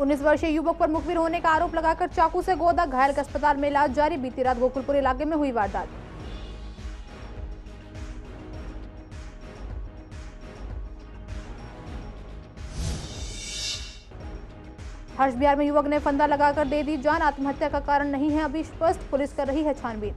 19 वर्षीय युवक पर मुखबिर होने का आरोप लगाकर चाकू से गोदा, घायल का अस्पताल में इलाज जारी। बीती रात गोकुलपुर इलाके में हुई वारदात। हर्ष बिहार में युवक ने फंदा लगाकर दे दी जान। आत्महत्या का कारण नहीं है अभी स्पष्ट, पुलिस कर रही है छानबीन।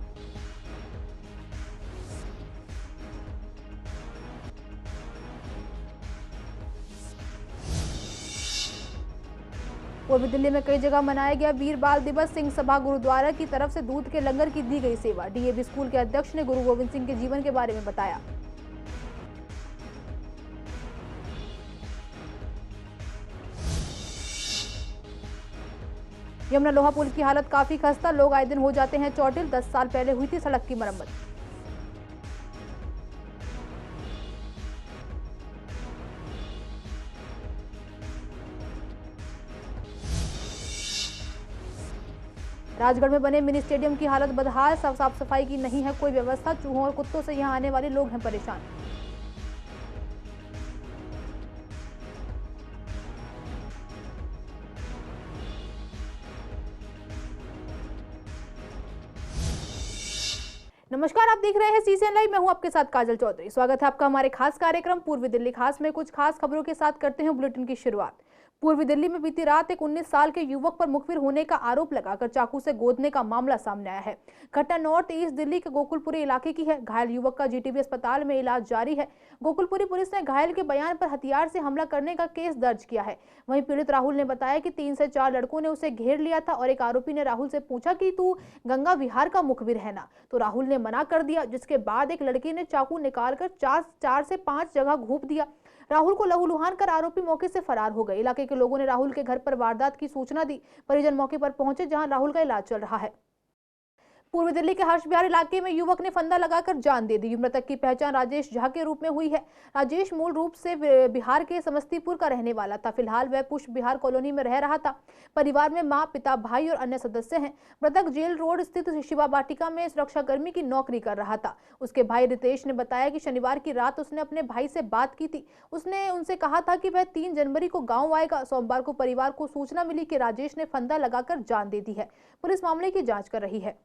पूर्वी दिल्ली में कई जगह मनाया गया वीर बाल दिवस। सिंह सभा गुरुद्वारा की तरफ से दूध के लंगर की दी गई सेवा। डीएवी स्कूल के अध्यक्ष ने गुरु गोविंद सिंह के जीवन के बारे में बताया। यमुना लोहा पुल की हालत काफी खस्ता, लोग आए दिन हो जाते हैं चौटिल। 10 साल पहले हुई थी सड़क की मरम्मत। राजगढ़ में बने मिनी स्टेडियम की हालत बदहाल, साफ सफाई की नहीं है कोई व्यवस्था। चूहों और कुत्तों से यहां आने वाले लोग हैं परेशान। नमस्कार, आप देख रहे हैं सीसीएन लाइव। मैं हूं आपके साथ काजल चौधरी। स्वागत है आपका हमारे खास कार्यक्रम पूर्वी दिल्ली खास में। कुछ खास खबरों के साथ करते हैं बुलेटिन की शुरुआत। पूर्वी दिल्ली में बीती रात एक 19 साल के युवक पर मुखबिर होने का आरोप लगाकर चाकू से गोदने का मामला सामने आया है। घटना नॉर्थ ईस्ट दिल्ली के गोकुलपुरी इलाके की है। घायल युवक का जीटीबी अस्पताल में इलाज जारी है। गोकुलपुरी पुलिस ने घायल के बयान पर हथियार से हमला करने का केस दर्ज किया है। वहीं पीड़ित राहुल ने बताया कि 3 से 4 लड़कों ने उसे घेर लिया था और एक आरोपी ने राहुल से पूछा कि तू गंगा विहार का मुखबिर है ना, तो राहुल ने मना कर दिया, जिसके बाद एक लड़की ने चाकू निकालकर 4 से 5 जगह घूंप दिया। राहुल को लहूलुहान कर आरोपी मौके से फरार हो गए। इलाके के लोगों ने राहुल के घर पर वारदात की सूचना दी। परिजन मौके पर पहुंचे जहां राहुल का इलाज चल रहा है। पूर्वी दिल्ली के हर्ष बिहार इलाके में युवक ने फंदा लगाकर जान दे दी। मृतक की पहचान राजेश झा के रूप में हुई है। राजेश मूल रूप से बिहार के समस्तीपुर का रहने वाला था। फिलहाल वह पुष्प बिहार कॉलोनी में रह रहा था। परिवार में मां, पिता, भाई और अन्य सदस्य हैं। मृतक जेल रोड स्थित शिवा वाटिका में सुरक्षाकर्मी की नौकरी कर रहा था। उसके भाई रितेश ने बताया कि शनिवार की रात उसने अपने भाई से बात की थी। उसने उनसे कहा था कि वह 3 जनवरी को गाँव आएगा। सोमवार को परिवार को सूचना मिली कि राजेश ने फंदा लगाकर जान दे दी है। पुलिस मामले की जांच कर रही है।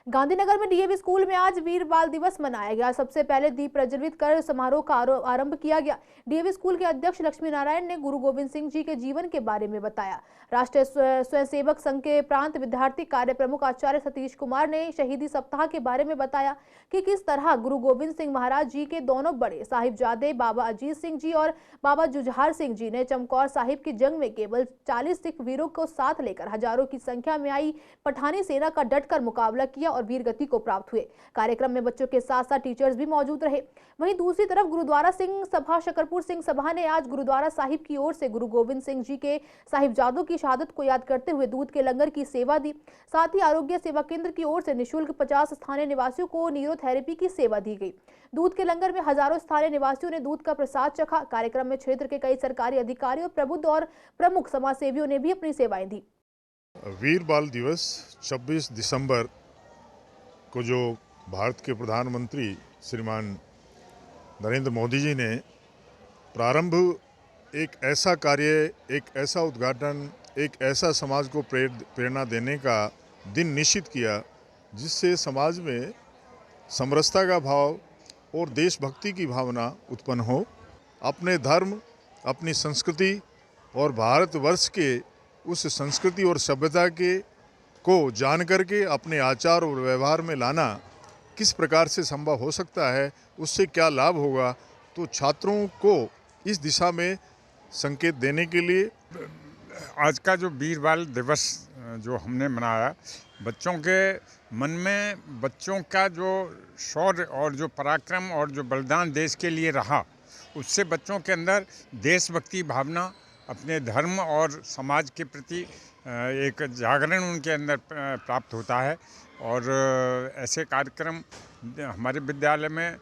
गांधीनगर में डीएवी स्कूल में आज वीर बाल दिवस मनाया गया। सबसे पहले दीप प्रज्वलित कर समारोह का आरंभ किया गया। डीएवी स्कूल के अध्यक्ष लक्ष्मी नारायण ने गुरु गोविंद सिंह जी के जीवन के बारे में बताया। राष्ट्रीय स्वयंसेवक संघ के प्रांत विद्यार्थी कार्य प्रमुख आचार्य सतीश कुमार ने शहीदी सप्ताह के बारे में बताया कि किस तरह गुरु गोविंद सिंह महाराज जी के दोनों बड़े साहिबजादे बाबा अजीत सिंह जी और बाबा जुझार सिंह जी ने चमकौर साहिब की जंग में केवल 40 सिख वीरों को साथ लेकर हजारों की संख्या में आई पठानी सेना का डटकर मुकाबला किया और वीर गति को प्राप्त हुए। कार्यक्रम में बच्चों के साथ साथ टीचर्स भी मौजूद रहे। वहीं दूसरी तरफ गुरुद्वारा सिंह सभा शकरपुर सिंह सभा ने आज गुरुद्वारा साहिब की ओर से गुरु गोविंद सिंह जी के साहिबजादों की शहादत को याद करते हुए दूध के लंगर की सेवा दी। साथ ही आरोग्य सेवा केंद्र की ओर से निःशुल्क 50 स्थानीय निवासियों को न्यूरोथेरेपी की सेवा दी गई। दूध के लंगर में हजारों स्थानीय निवासियों ने दूध का प्रसाद चखा। कार्यक्रम में क्षेत्र के कई सरकारी अधिकारी और प्रबुद्ध और प्रमुख समाज सेवियों ने भी अपनी सेवाएं दी। वीर बाल दिवस 26 दिसंबर को जो भारत के प्रधानमंत्री श्रीमान नरेंद्र मोदी जी ने प्रारंभ एक ऐसा कार्य, एक ऐसा उद्घाटन, एक ऐसा समाज को प्रेरणा देने का दिन निश्चित किया जिससे समाज में समरसता का भाव और देशभक्ति की भावना उत्पन्न हो। अपने धर्म, अपनी संस्कृति और भारतवर्ष के उस संस्कृति और सभ्यता के को जान करके अपने आचार और व्यवहार में लाना किस प्रकार से संभव हो सकता है, उससे क्या लाभ होगा, तो छात्रों को इस दिशा में संकेत देने के लिए आज का जो वीर बाल दिवस जो हमने मनाया, बच्चों के मन में बच्चों का जो शौर्य और जो पराक्रम और जो बलिदान देश के लिए रहा, उससे बच्चों के अंदर देशभक्ति भावना, अपने धर्म और समाज के प्रति एक जागरण उनके अंदर प्राप्त होता है। और ऐसे कार्यक्रम हमारे विद्यालय में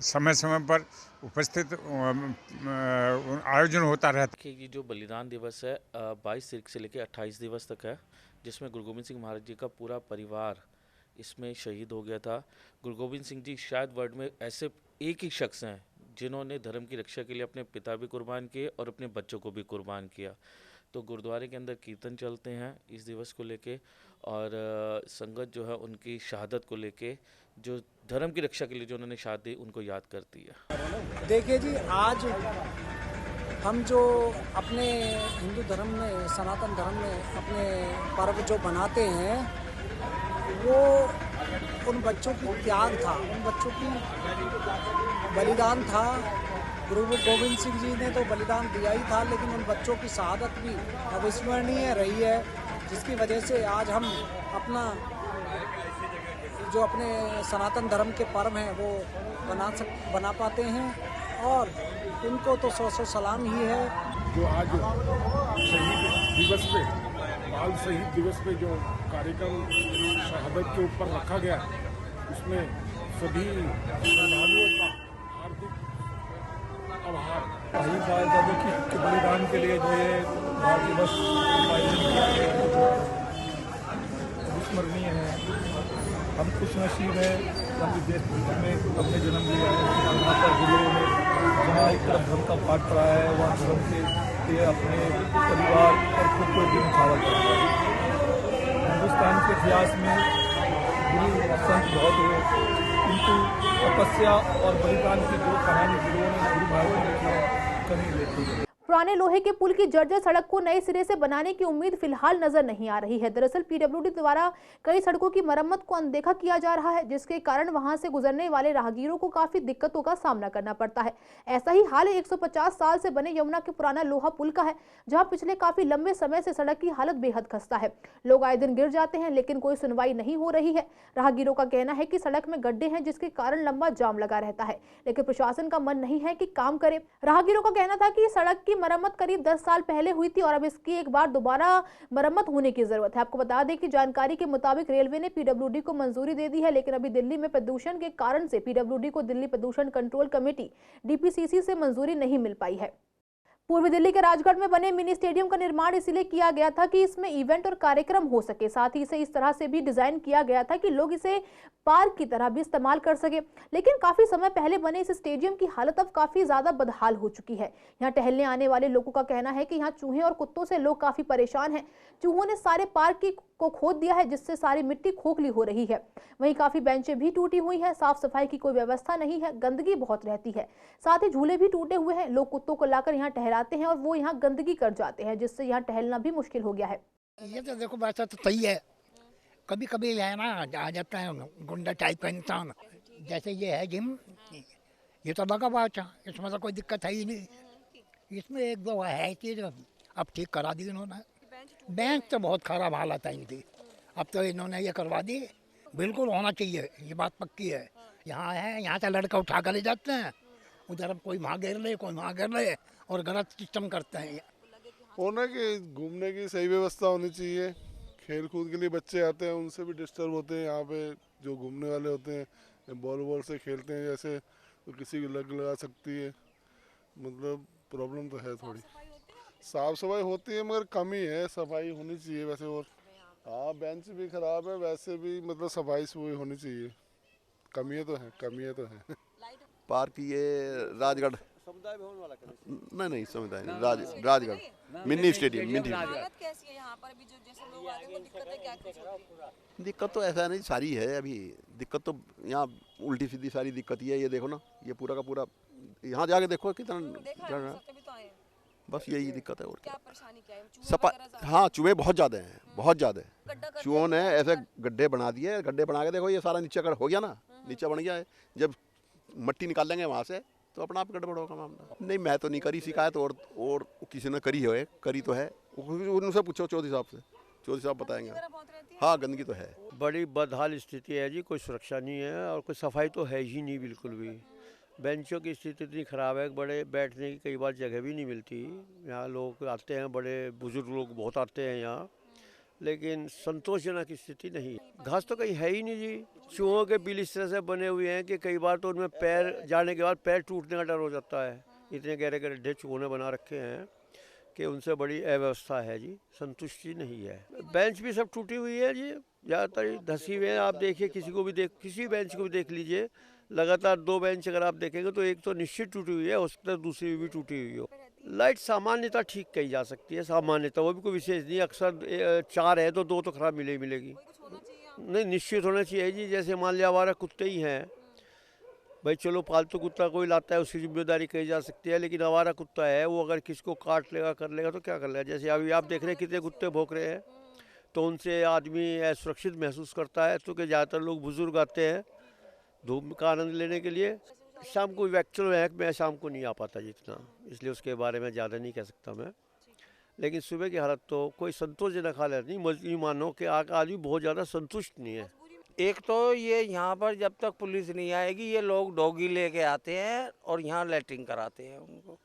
समय समय पर उपस्थित आयोजन होता रहता है। ये जो बलिदान दिवस है 22 तारीख से लेकर 28 दिवस तक है, जिसमें गुरु गोविंद सिंह महाराज जी का पूरा परिवार इसमें शहीद हो गया था। गुरु गोविंद सिंह जी शायद वर्ल्ड में ऐसे एक ही शख्स हैं जिन्होंने धर्म की रक्षा के लिए अपने पिता भी कुर्बान किए और अपने बच्चों को भी कुर्बान किया। तो गुरुद्वारे के अंदर कीर्तन चलते हैं इस दिवस को लेके, और संगत जो है उनकी शहादत को लेके, जो धर्म की रक्षा के लिए जो उन्होंने शहादत दी, उनको याद करती है। देखिए जी, आज हम जो अपने हिंदू धर्म में, सनातन धर्म में अपने पर्व जो बनाते हैं, वो उन बच्चों की त्याग था, उन बच्चों की बलिदान था। गुरु गोविंद सिंह जी ने तो बलिदान दिया ही था, लेकिन उन बच्चों की शहादत भी अविस्मरणीय रही है, जिसकी वजह से आज हम अपना जो अपने सनातन धर्म के पर्व हैं वो बना पाते हैं, और उनको तो सौ सलाम ही है। जो आज शहीद दिवस पे, बाल शहीद दिवस पे जो कार्यक्रम शहादत के ऊपर रखा गया, उसमें सभी श्रद्धालुओं का हार्दिक आभार। शहीद साहिबजादों के बलिदान के लिए जो ये बाल दिवस आयोजन किया गया विस्मरणीय है। हम खुश नसीब हैं, हम देश में अपने जन्म लिया है। यहाँ पर जिले में जहाँ एक तरफ धर्म का पाठ पढ़ा है, वहाँ धर्म के लिए अपने परिवार और खुद को भी निछावर करता है। हिंदुस्तान के इतिहास में गुरु संत बहुत हुए, किंतु तपस्या और बलिदान की जो कहानी गुरुओं ने गुरु भाइयों ने लिखी है, कमी लेती है। पुराने लोहे के पुल की जर्जर सड़क को नए सिरे से बनाने की उम्मीद फिलहाल नजर नहीं आ रही है। दरअसल पीडब्ल्यूडी द्वारा कई सड़कों की मरम्मत को अनदेखा किया जा रहा है, जिसके कारण वहां से गुजरने वाले राहगीरों को काफी दिक्कतों का सामना करना पड़ता है। ऐसा ही हाल 150 साल से बने यमुना के पुराना लोहा पुल का है, जहां पिछले काफी लंबे समय से सड़क की हालत बेहद खस्ता है। लोग आए दिन गिर जाते हैं, लेकिन कोई सुनवाई नहीं हो रही है। राहगीरों का कहना है कि सड़क में गड्ढे हैं, जिसके कारण लंबा जाम लगा रहता है, लेकिन प्रशासन का मन नहीं है कि काम करे। राहगीरों का कहना था कि सड़क की मरम्मत करीब 10 साल पहले हुई थी और अब इसकी एक बार दोबारा मरम्मत होने की जरूरत है। आपको बता दें कि जानकारी के मुताबिक रेलवे ने पीडब्ल्यूडी को मंजूरी दे दी है, लेकिन अभी दिल्ली में प्रदूषण के कारण से पीडब्ल्यूडी को दिल्ली प्रदूषण कंट्रोल कमेटी डीपीसीसी से मंजूरी नहीं मिल पाई है। पूर्वी दिल्ली के राजगढ़ में बने मिनी स्टेडियम का निर्माण इसलिए किया गया था कि इसमें इवेंट और कार्यक्रम हो सके, साथ ही इसे इस तरह से भी डिजाइन किया गया था कि लोग इसे पार्क की तरह भी इस्तेमाल कर सके। लेकिन काफी समय पहले बने इस स्टेडियम की हालत अब काफी ज्यादा बदहाल हो चुकी है। यहाँ टहलने आने वाले लोगों का कहना है कि यहाँ चूहे और कुत्तों से लोग काफी परेशान हैं। चूहों ने सारे पार्क को खोद दिया है, जिससे सारी मिट्टी खोखली हो रही है। वहीं काफी बेंचें भी टूटी हुई है, साफ सफाई की कोई व्यवस्था नहीं है, गंदगी बहुत रहती है। साथ ही झूले भी टूटे हुए हैं। लोग कुत्तों को लाकर यहाँ टहलाते हैं और वो यहाँ गंदगी कर जाते हैं, जिससे यहाँ टहलना भी मुश्किल हो गया है। ये तो देखो वैसा तो सही है, कभी कभी है ना आ जाता है गुंडा टाइप का इंसान। जैसे ये है जिम, ये तो लगा हुआ था, इसमें तो कोई दिक्कत है ही नहीं। इसमें एक दो है चीज अब ठीक करा दी इन्होंने। बेंच तो बहुत खराब हालत है इनकी, अब तो इन्होंने ये करवा दी। बिल्कुल होना चाहिए, ये बात पक्की है। यहाँ है, यहाँ से लड़का उठा कर ले जाते हैं, उधर अब कोई वहाँ गिर ले, कोई वहाँ गिर ले, और गलत सिस्टम करते हैं। होना कि घूमने की सही व्यवस्था होनी चाहिए। खेल कूद के लिए बच्चे आते हैं, उनसे भी डिस्टर्ब होते हैं। यहाँ पे जो घूमने वाले होते हैं बॉल से खेलते हैं, जैसे तो किसी की लगा सकती है, मतलब प्रॉब्लम तो है थोड़ी। साफ सफाई होती है मगर कमी है, सफाई होनी चाहिए वैसे। और हाँ, बेंच भी खराब है, वैसे भी मतलब सफाई होनी चाहिए। कमियाँ तो हैं। पार्क ये राजगढ़ समुदाय भवन वाला नहीं समुदाय राजगढ़ मिनी स्टेडियम। कैसी है यहाँ पर? अभी जो जैसे लोग आ रहे हैं, दिक्कत है क्या? दिक्कत तो ऐसा नहीं, सारी है अभी दिक्कत तो। यहाँ उल्टी सीधी सारी दिक्कत ही है। ये देखो ना, ये पूरा का पूरा यहाँ जाके देखो कितना, बस यही दिक्कत है। और क्या परेशानी क्या है? सपा हाँ, चूहे बहुत ज़्यादा हैं, बहुत ज़्यादा। चूहों ने ऐसे गड्ढे बना दिए, गड्ढे बना के देखो ये सारा नीचे कर हो गया ना, नीचे बन गया है। जब मट्टी निकाल लेंगे वहाँ से तो अपना आप गड़बड़ होगा मामला। नहीं, मैं तो नहीं करी शिकायत, और किसी ने करी तो है, उनसे पूछो चौधरी साहब से, चौधरी साहब बताएंगे। हाँ, गंदगी तो है, बड़ी बदहाल स्थिति है जी। कोई सुरक्षा नहीं है और कोई सफाई तो है ही नहीं बिल्कुल भी। बेंचों की स्थिति इतनी ख़राब है, बड़े बैठने की कई बार जगह भी नहीं मिलती। यहाँ लोग आते हैं, बड़े बुजुर्ग लोग बहुत आते हैं यहाँ, लेकिन संतोषजनक स्थिति नहीं। घास तो कहीं है ही नहीं जी। चूहों के बिल इस तरह से बने हुए हैं कि कई बार तो उनमें पैर जाने के बाद पैर टूटने का डर हो जाता है। इतने गहरे गड्ढे चूहों ने बना रखे हैं कि उनसे बड़ी अव्यवस्था है जी, संतुष्टि नहीं है। बेंच भी सब टूटी हुई है जी, ज़्यादातर धसी हुए हैं। आप देखिए, किसी बेंच को भी देख लीजिए, लगातार 2 बेंच अगर आप देखेंगे तो एक तो निश्चित टूटी हुई है, हो सकता है दूसरी भी टूटी हुई हो। लाइट सामान्यतः ठीक कही जा सकती है, सामान्यतः, वो भी कोई विशेष नहीं। अक्सर 4 है तो 2 तो खराब मिलेगी। नहीं, निश्चित होना चाहिए जी। जैसे मान लिया हमारा कुत्ते ही हैं भाई, चलो पालतू कुत्ता कोई लाता है उसकी जिम्मेदारी कही जा सकती है, लेकिन हमारा कुत्ता है वो अगर किसको काट लेगा कर लेगा तो क्या कर लेगा। जैसे अभी आप देख रहे हैं कितने कुत्ते भौंक रहे हैं, तो उनसे आदमी असुरक्षित महसूस करता है। तो कि ज़्यादातर लोग बुजुर्ग आते हैं धूप का आनंद लेने के लिए। शाम को एक्चुअल है मैं शाम को नहीं आ पाता जितना, इसलिए उसके बारे में ज़्यादा नहीं कह सकता मैं। लेकिन सुबह की हालत तो कोई संतोषजनक हालत नहीं। मजबूरी मानो कि आदमी बहुत ज़्यादा संतुष्ट नहीं है। एक तो ये यहाँ पर जब तक पुलिस नहीं आएगी ये लोग डॉगी लेके आते हैं और यहाँ लैट्रिन कराते हैं, उनको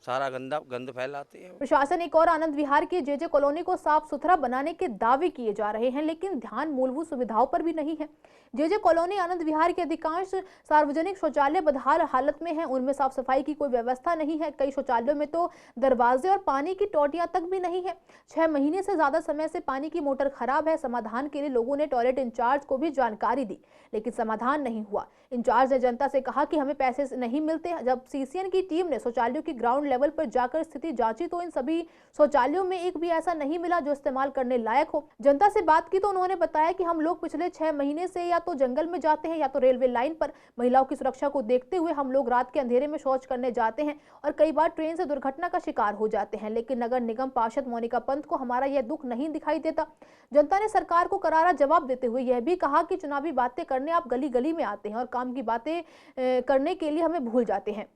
सारा गंद फैलाते हैं। प्रशासन एक और आनंद विहार की जेजे कॉलोनी को साफ सुथरा बनाने के दावे किए जा रहे हैं, लेकिन ध्यान मूलभूत सुविधाओं पर भी नहीं है। जेजे कॉलोनी आनंद विहार के अधिकांश सार्वजनिक शौचालय बदहाल हालत में हैं। उनमें साफ सफाई की कोई व्यवस्था नहीं है। कई शौचालयों में तो दरवाजे और पानी की टोटियां तक भी नहीं है। 6 महीने से ज्यादा समय से पानी की मोटर खराब है। समाधान के लिए लोगों ने टॉयलेट इंचार्ज को भी जानकारी दी, लेकिन समाधान नहीं हुआ। इंचार्ज ने जनता से कहा कि हमें पैसे नहीं मिलते। जब सीसीएन की टीम ने शौचालयों की ग्राउंड लेवल पर जाकर स्थिति जांची तो इन सभी शौचालयों में एक भी ऐसा नहीं मिला जो इस्तेमाल करने लायक हो। जनता से बात की तो उन्होंने बताया कि हम लोग पिछले 6 महीने से या तो जंगल में जाते हैं या तो रेलवे लाइन पर। महिलाओं की सुरक्षा को देखते हुए हम लोग रात के अंधेरे में शौच करने जाते हैं और कई बार ट्रेन से दुर्घटना का शिकार हो जाते हैं, लेकिन नगर निगम पार्षद मोनिका पंत को हमारा यह दुख नहीं दिखाई देता। जनता ने सरकार को करारा जवाब देते हुए यह भी कहा कि चुनावी बातें करने आप गली गली में आते हैं और काम की बातें करने के लिए हमें भूल जाते हैं।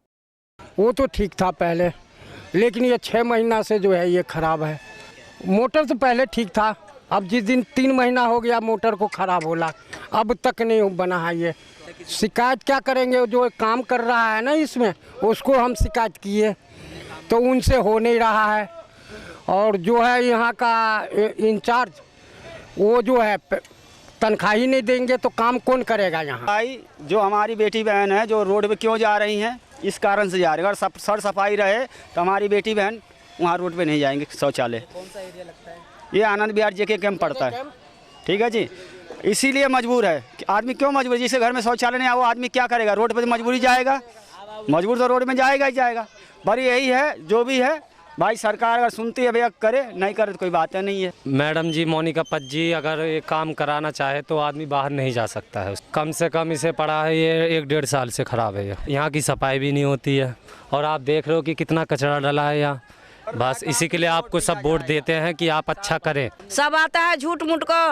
वो तो ठीक था पहले, लेकिन ये 6 महीना से जो है ये खराब है। मोटर तो पहले ठीक था, अब जिस दिन 3 महीना हो गया मोटर को खराब होला, अब तक नहीं बना है। ये शिकायत क्या करेंगे, जो काम कर रहा है ना इसमें उसको हम शिकायत किए तो उनसे हो नहीं रहा है। और जो है यहाँ का इंचार्ज वो जो है तनख्वाह ही नहीं देंगे तो काम कौन करेगा यहाँ। भाई जो हमारी बेटी बहन है जो रोड पे क्यों जा रही हैं, इस कारण से जा रही है। अगर सर सफाई रहे तो हमारी बेटी बहन वहाँ रोड पे नहीं जाएंगे शौचालय। कौन सा एरिया लगता है? ये आनंद विहार जेके कैंप पड़ता है, ठीक है जी। इसीलिए मजबूर है कि आदमी क्यों मजबूर, जिसे घर में शौचालय नहीं है वो आदमी क्या करेगा, रोड पे मजबूरी जाएगा, मजबूर तो रोड में जाएगा ही जाएगा। बड़ी यही है जो भी है भाई, सरकार अगर सुनती है भैया करे, नहीं करे तो कोई बात नहीं है। मैडम जी मोनिका पंत जी अगर ये काम कराना चाहे तो आदमी बाहर नहीं जा सकता है। कम से कम इसे पड़ा है ये 1-1.5 साल से खराब है। यहाँ की सफाई भी नहीं होती है और आप देख रहे हो कि कितना कचरा डला है यहाँ। बस इसी के लिए आपको सब वोट देते हैं कि आप अच्छा करें। सब आता है झूठ मूठ को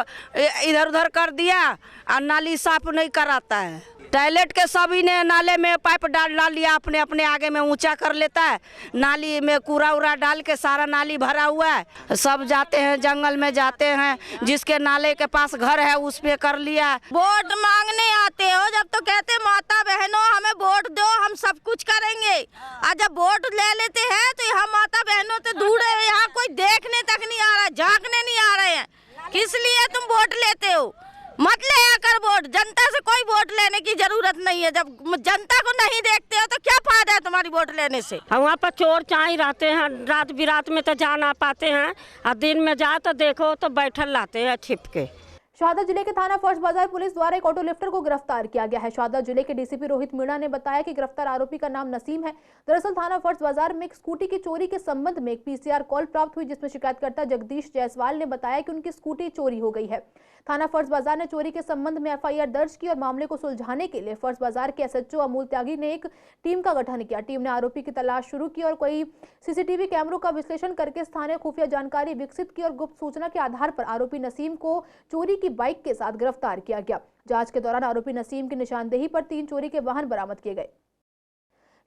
इधर उधर कर दिया और नाली साफ नहीं कराता है। टॉयलेट के सभी ने नाले में पाइप डाल लिया, अपने अपने आगे में ऊंचा कर लेता है। नाली में कूड़ा उड़ा डाल के सारा नाली भरा हुआ है। सब जाते हैं जंगल में जाते हैं, जिसके नाले के पास घर है उस पे कर लिया। वोट मांगने आते हो जब तो कहते माता बहनों हमें वोट दो, हम सब कुछ करेंगे। और जब वोट ले लेते हैं तो यहाँ माता बहनों से दूर है, यहाँ कोई देखने तक नहीं आ रहा है, झांकने नहीं आ रहे हैं। किस लिए तुम वोट लेते हो? मत ले आकर वोट, जनता से कोई वोट लेने की जरूरत नहीं है। जब जनता को नहीं देखते हो तो क्या फायदा है तुम्हारी वोट लेने से। वहाँ पर चोर चाई रहते हैं, रात बिरात में तो जा ना पाते हैं और दिन में जा तो देखो तो बैठल रहते हैं छिप के। शहादा जिले के थाना फर्श बाजार पुलिस द्वारा एक ऑटो लिफ्टर को गिरफ्तार किया गया है। शहादा जिले के डीसीपी रोहित मीणा ने बताया कि गिरफ्तार आरोपी का नाम नसीम है। दरअसल थाना फर्श बाजार में एक स्कूटी की चोरी के संबंध में एक पीसीआर कॉल प्राप्त हुई, जिसमें शिकायतकर्ता जगदीश जायसवाल ने बताया कि उनकी स्कूटी चोरी हो गई है। थाना फर्श बाजार ने चोरी के संबंध में एफआईआर दर्ज की और मामले को सुलझाने के लिए फर्श बाजार के एसएचओ अमूल त्यागी ने एक टीम का गठन किया। टीम ने आरोपी की तलाश शुरू की और कई सीसीटीवी कैमरों का विश्लेषण करके स्थानीय खुफिया जानकारी विकसित की और गुप्त सूचना के आधार पर आरोपी नसीम को चोरी की बाइक के साथ गिरफ्तार किया गया। जांच के दौरान आरोपी नसीम की निशानदेही पर 3 चोरी के वाहन बरामद किए गए।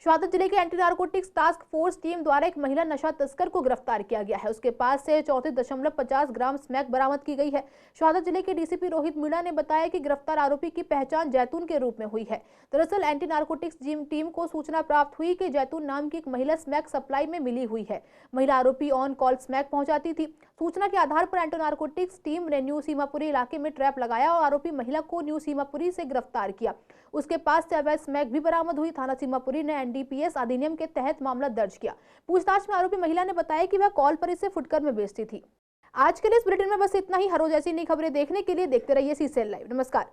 शहादा जिले के anti narcotics task force team द्वारा एक महिला नशा तस्कर को गिरफ्तार किया गया है। उसके पास से 34.50 ग्राम स्मैक बरामद की गई है। शहादा जिले के डीसीपी रोहित मीणा ने बताया कि गिरफ्तार आरोपी की पहचान जैतून के रूप में हुई है। दरअसल एंटी नारकोटिक्स टीम को सूचना प्राप्त हुई कि जैतून नाम की एक महिला स्मैक सप्लाई में मिली हुई है। महिला आरोपी ऑन कॉल स्मैक पहुंचाती थी। सूचना के आधार पर एंटी नारकोटिक्स टीम ने न्यू सीमापुरी इलाके में ट्रैप लगाया और आरोपी महिला को न्यू सीमापुरी से गिरफ्तार किया। उसके पास से अवैध स्मैक भी बरामद हुई। थाना सीमापुरी ने एनडीपीएस अधिनियम के तहत मामला दर्ज किया। पूछताछ में आरोपी महिला ने बताया कि वह कॉल पर इसे फुटकर में बेचती थी। आज के लिए इस बुलेटिन में बस इतना ही। हर रोज ऐसी नई खबरें देखने के लिए देखते रहिए सीसीएन लाइव। नमस्कार।